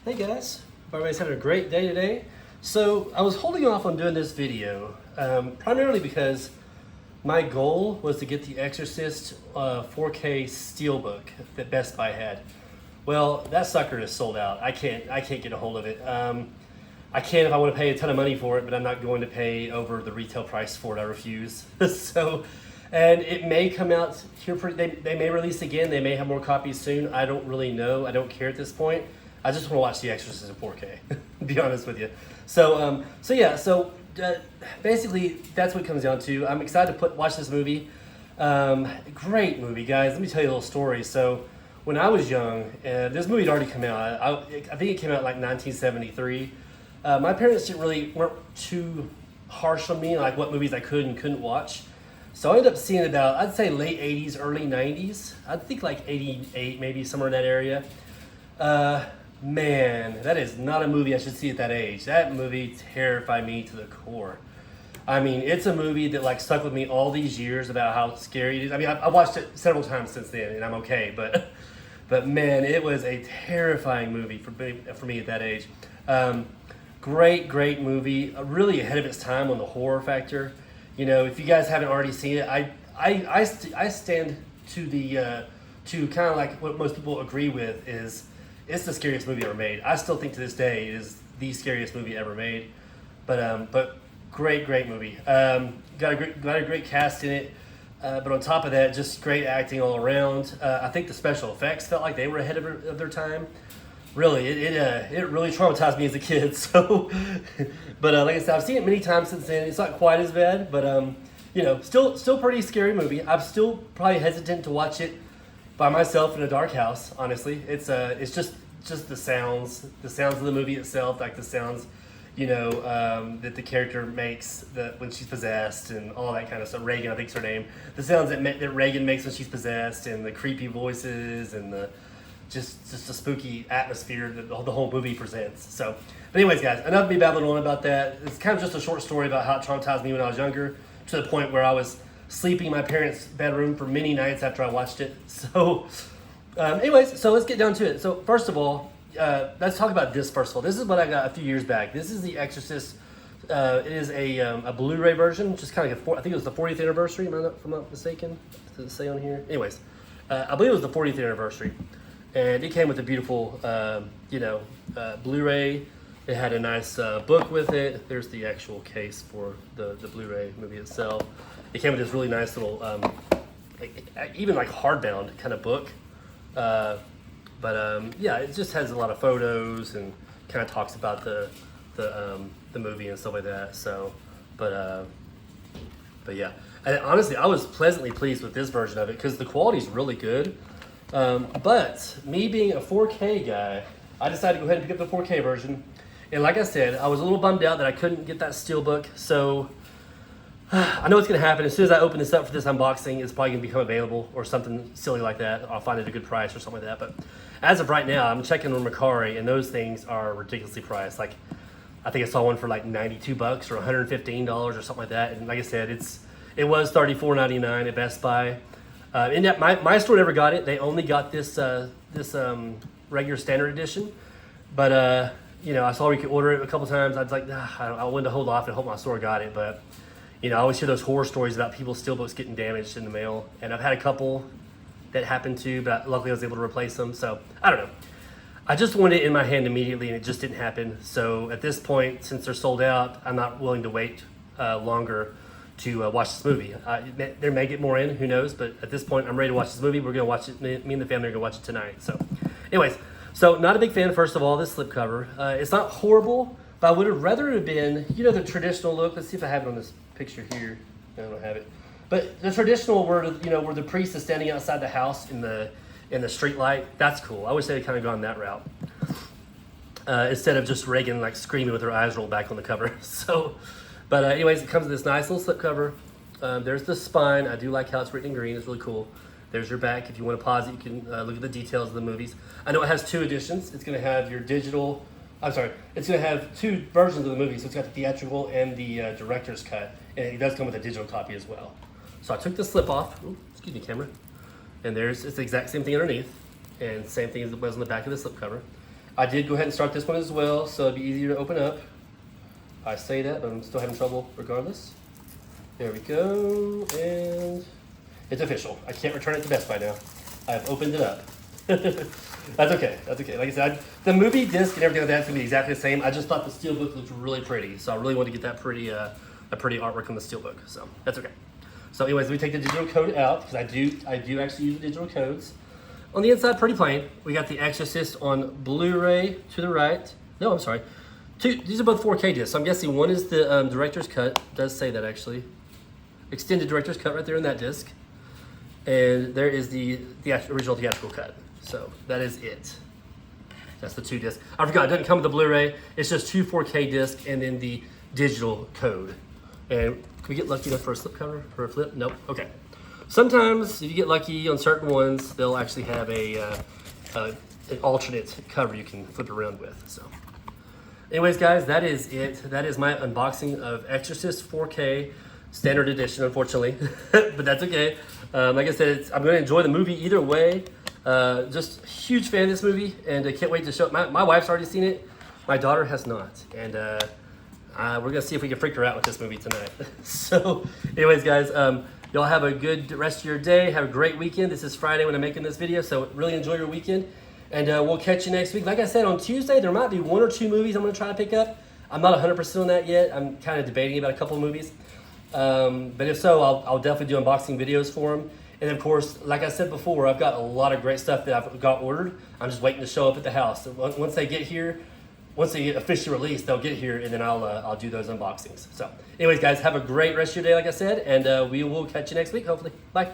Hey guys, hope everybody's having a great day today. So I was holding off on doing this video primarily because my goal was to get the Exorcist 4K Steelbook that Best Buy had. Well, that sucker is sold out. I can't get a hold of it. I can if I want to pay a ton of money for it, but I'm not going to pay over the retail price for it. I refuse. So, and it may come out here they may release again. They may have more copies soon. I don't really know. I don't care at this point. I just want to watch The Exorcist in 4K, to be honest with you. So, basically, that's what it comes down to. I'm excited to watch this movie. Great movie, guys. Let me tell you a little story. So, when I was young, this movie had already come out. I think it came out in like 1973. My parents weren't too harsh on me, like what movies I could and couldn't watch. So I ended up seeing about, I'd say late 80s, early 90s. I think like 88, maybe somewhere in that area. Man, that is not a movie I should see at that age. That movie terrified me to the core. I mean, it's a movie that like stuck with me all these years about how scary it is. I mean, I watched it several times since then, and I'm okay. But man, it was a terrifying movie for me at that age. Great movie. Really ahead of its time on the horror factor. You know, if you guys haven't already seen it, I stand to the to kind of like what most people agree with is. It's the scariest movie ever made. I still think to this day it is the scariest movie ever made. But great movie. Got a great cast in it. But on top of that, just great acting all around. I think the special effects felt like they were ahead of their time. Really, it really traumatized me as a kid. So, but like I said, I've seen it many times since then. It's not quite as bad, but you know, still pretty scary movie. I'm still probably hesitant to watch it by myself in a dark house. Honestly, it's just the sounds of the movie itself, like the sounds, you know, that the character makes when she's possessed and all that kind of stuff. Reagan, I think's her name. The sounds that Reagan makes when she's possessed, and the creepy voices, and the just the spooky atmosphere that the whole movie presents. So, but anyways, guys, enough of me babbling on about that. It's kind of just a short story about how it traumatized me when I was younger, to the point where I was sleeping in my parents' bedroom for many nights after I watched it. So, anyways, so let's get down to it. So, first of all, let's talk about this first of all. This is what I got a few years back. This is The Exorcist. It is a Blu-ray version, just kind of like I think it was the 40th anniversary, if I'm not mistaken. Does it say on here? Anyways, I believe it was the 40th anniversary. And it came with a beautiful, Blu-ray. It had a nice book with it. There's the actual case for the Blu-ray movie itself. It came with this really nice little, even like hardbound kind of book. Yeah, it just has a lot of photos and kind of talks about the movie and stuff like that. So, but yeah. And honestly, I was pleasantly pleased with this version of it because the quality is really good. But me being a 4K guy, I decided to go ahead and pick up the 4K version. And like I said, I was a little bummed out that I couldn't get that steelbook. So I know what's going to happen. As soon as I open this up for this unboxing, it's probably going to become available or something silly like that. I'll find it at a good price or something like that. But as of right now, I'm checking on Mercari, and those things are ridiculously priced. Like, I think I saw one for like $92 or $115 or something like that. And like I said, it was $34.99 at Best Buy. And yet my store never got it. They only got this regular standard edition. But you know, I saw we could order it a couple times. I was like, I wanted to hold off and hope my store got it. But you know, I always hear those horror stories about people's steelbooks getting damaged in the mail, and I've had a couple that happened to, but luckily I was able to replace them. So I don't know. I just wanted it in my hand immediately, and it just didn't happen. So at this point, since they're sold out, I'm not willing to wait longer to watch this movie. There may get more in, who knows? But at this point, I'm ready to watch this movie. We're gonna watch it. Me and the family are gonna watch it tonight. So, anyways, so not a big fan. First of all, this slipcover. It's not horrible, but I would have rather it have been, you know, the traditional look. Let's see if I have it on this picture here. No, I don't have it. But the traditional where the priest is standing outside the house in the street light. That's cool. I wish they had kind of gone that route instead of just Reagan like screaming with her eyes rolled back on the cover. So. But anyways, it comes with this nice little slipcover. There's the spine. I do like how it's written in green. It's really cool. There's your back. If you want to pause it, you can look at the details of the movies. I know it has 2 editions. It's going to have your digital. It's going to have 2 versions of the movie. So it's got the theatrical and the director's cut. And it does come with a digital copy as well. So I took the slip off. Ooh, excuse me, camera. And it's the exact same thing underneath. And same thing as it was on the back of the slipcover. I did go ahead and start this one as well, so it'd be easier to open up. I say that, but I'm still having trouble regardless. There we go, and it's official. I can't return it to Best Buy now. I have opened it up. That's okay. That's okay. Like I said, the movie disc and everything like that's gonna be exactly the same. I just thought the steelbook looked really pretty, so I really wanted to get that pretty, a pretty artwork on the steelbook. So that's okay. So, anyways, we take the digital code out because I do actually use the digital codes. On the inside, pretty plain. We got the Exorcist on Blu-ray to the right. No, I'm sorry. These are both 4K discs. So I'm guessing one is the director's cut. It does say that actually. Extended director's cut right there in that disc. And there is the original theatrical cut. So that is it. That's the 2 discs. I forgot, it doesn't come with the Blu-ray. It's just 2 4K discs and then the digital code. And can we get lucky enough for a slip cover? For a flip? Nope. Okay. Sometimes if you get lucky on certain ones, they'll actually have an alternate cover you can flip around with. So anyways, guys, that is it. That is my unboxing of Exorcist 4K standard edition, unfortunately, but that's okay. Like I said, I'm going to enjoy the movie either way. Just a huge fan of this movie, and I can't wait to show it. My wife's already seen it. My daughter has not, and we're going to see if we can freak her out with this movie tonight. So anyways, guys, y'all have a good rest of your day. Have a great weekend. This is Friday when I'm making this video, so really enjoy your weekend, and we'll catch you next week. Like I said, on Tuesday, there might be 1 or 2 movies I'm going to try to pick up. I'm not 100% on that yet. I'm kind of debating about a couple of movies. But if so, I'll definitely do unboxing videos for them. And of course, like I said before, I've got a lot of great stuff that I've got ordered. I'm just waiting to show up at the house. So once they get here, once they get officially released, they'll get here, and then I'll do those unboxings. So anyways, guys, have a great rest of your day, like I said, and we will catch you next week, hopefully. Bye.